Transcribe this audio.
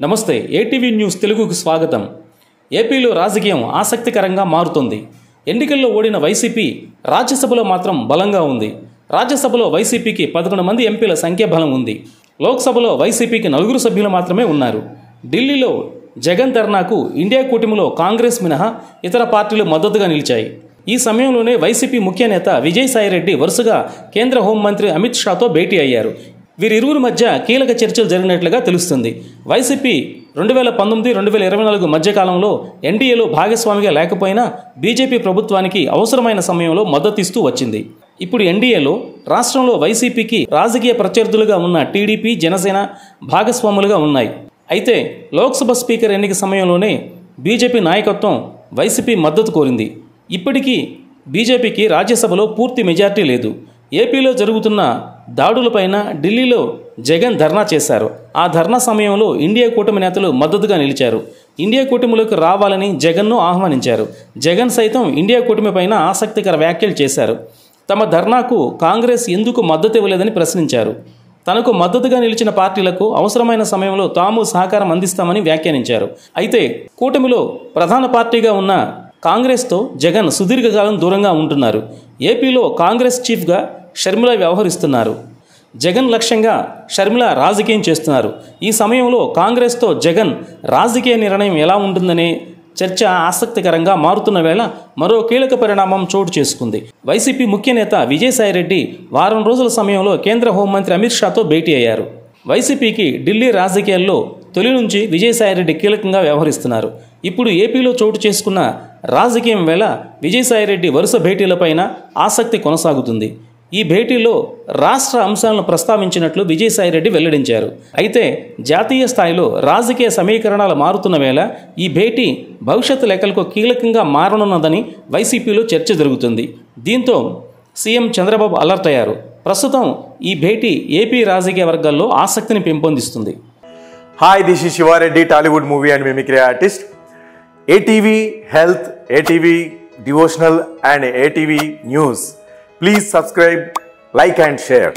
నమస్తే ATV news తెలుగుకు స్వాగతం. ఏపీలో రాజకీయం ఆసక్తికరంగా మారుతుంది. ఎన్నికల్లో ఓడిన వైసీపీ రాజ్యసభలో మాత్రం బలంగా ఉంది. రాజ్యసభలో వైసీపీకి 11 మంది ఎంపీల సంఖ్యాబలం ఉంది. లోక్సభలో వైసీపీకి 4 సభ్యులు మాత్రమే ఉన్నారు. ఢిల్లీలో జగన్ ధర్నాకు ఇండియా కూటమిలో కాంగ్రెస్ మినహా ఇతర పార్టీలు మద్దతుగా నిలిచాయి. ఈ సమయంలోనే వైసీపీ ముఖ్య నేత విజయసాయిరెడ్డి వరుసగా కేంద్ర హోంమంత్రి అమిత్ షాతో భేటీ అయ్యారు. వీరిరువురి మధ్య కీలక చర్చలు జరిగినట్లుగా తెలుస్తుంది. వైసీపీ 2019-2024 మధ్యకాలంలో ఎన్డీఏలో భాగస్వామిగా లేకపోయినా బీజేపీ ప్రభుత్వానికి అవసరమైన సమయంలో మద్దతిస్తూ వచ్చింది. ఇప్పుడు ఎన్డీఏలో రాష్ట్రంలో వైసీపీకి రాజకీయ ప్రత్యర్థులుగా ఉన్న టీడీపీ, జనసేన భాగస్వాములుగా ఉన్నాయి. అయితే లోక్సభ స్పీకర్ ఎన్నిక సమయంలోనే బీజేపీ నాయకత్వం వైసీపీ మద్దతు కోరింది. ఇప్పటికీ బీజేపీకి రాజ్యసభలో పూర్తి మెజార్టీ లేదు. ఏపీలో జరుగుతున్న దాడులపైన ఢిల్లీలో జగన్ ధర్నా చేశారు. ఆ ధర్నా సమయంలో ఇండియా కూటమి నేతలు మద్దతుగా నిలిచారు. ఇండియా కూటమిలోకి రావాలని జగన్ను ఆహ్వానించారు. జగన్ సైతం ఇండియా కూటమిపైన ఆసక్తికర వ్యాఖ్యలు చేశారు. తమ ధర్నాకు కాంగ్రెస్ ఎందుకు మద్దతు ఇవ్వలేదని ప్రశ్నించారు. తనకు మద్దతుగా నిలిచిన పార్టీలకు అవసరమైన సమయంలో తాము సహకారం అందిస్తామని వ్యాఖ్యానించారు. అయితే కూటమిలో ప్రధాన పార్టీగా ఉన్న కాంగ్రెస్తో జగన్ సుదీర్ఘకాలం దూరంగా ఉంటున్నారు. ఏపీలో కాంగ్రెస్ చీఫ్గా షర్మిల వ్యవహరిస్తున్నారు. జగన్ లక్ష్యంగా షర్మిల రాజకీయం చేస్తున్నారు. ఈ సమయంలో కాంగ్రెస్తో జగన్ రాజకీయ నిర్ణయం ఎలా ఉంటుందనే చర్చ ఆసక్తికరంగా మారుతున్న వేళ మరో కీలక పరిణామం చోటు చేసుకుంది. వైసీపీ ముఖ్య నేత విజయసాయిరెడ్డి వారం రోజుల సమయంలో కేంద్ర హోంమంత్రి అమిత్ షాతో భేటీ అయ్యారు. వైసీపీకి ఢిల్లీ రాజకీయాల్లో తొలి నుంచి విజయసాయిరెడ్డి కీలకంగా వ్యవహరిస్తున్నారు. ఇప్పుడు ఏపీలో చోటు చేసుకున్న రాజకీయం వేళ విజయసాయిరెడ్డి వరుస భేటీలపైన ఆసక్తి కొనసాగుతుంది. ఈ భేటీలో రాష్ట్ర అంశాలను ప్రస్తావించినట్లు విజయసాయిరెడ్డి వెల్లడించారు. అయితే జాతీయ స్థాయిలో రాజకీయ సమీకరణాలు మారుతున్న వేళ ఈ భేటీ భవిష్యత్తు లెక్కలకు కీలకంగా మారనున్నదని వైసీపీలో చర్చ జరుగుతుంది. దీంతో సీఎం చంద్రబాబు అలర్ట్ అయ్యారు. ప్రస్తుతం ఈ భేటీ ఏపీ రాజకీయ వర్గాల్లో ఆసక్తిని పెంపొందిస్తుంది. Hi, this is Shiva Reddy, Tollywood movie and mimicry artist. ATV Health, ATV Devotional and ATV News. Please subscribe, like and share.